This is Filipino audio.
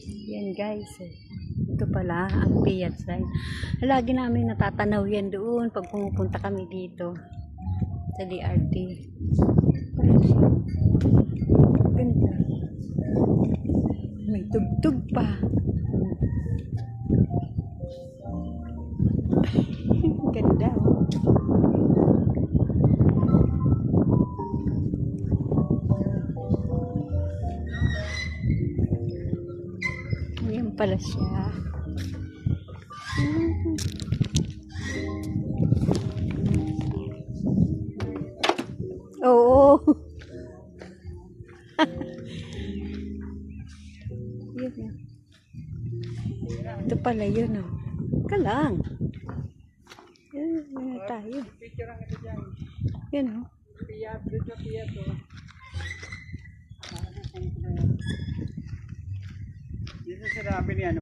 Yan guys. Ito pala ang Piat sign. Lagi namin natatanaw yan doon pag pumupunta kami dito sa DRT. Ganda. May tugtog pa. Ganda. Ayan pala siya. Oo. Yun. Ito pala yun, oh. Kalang. Yan tayo. Yan, oh. Dito sa dami niya.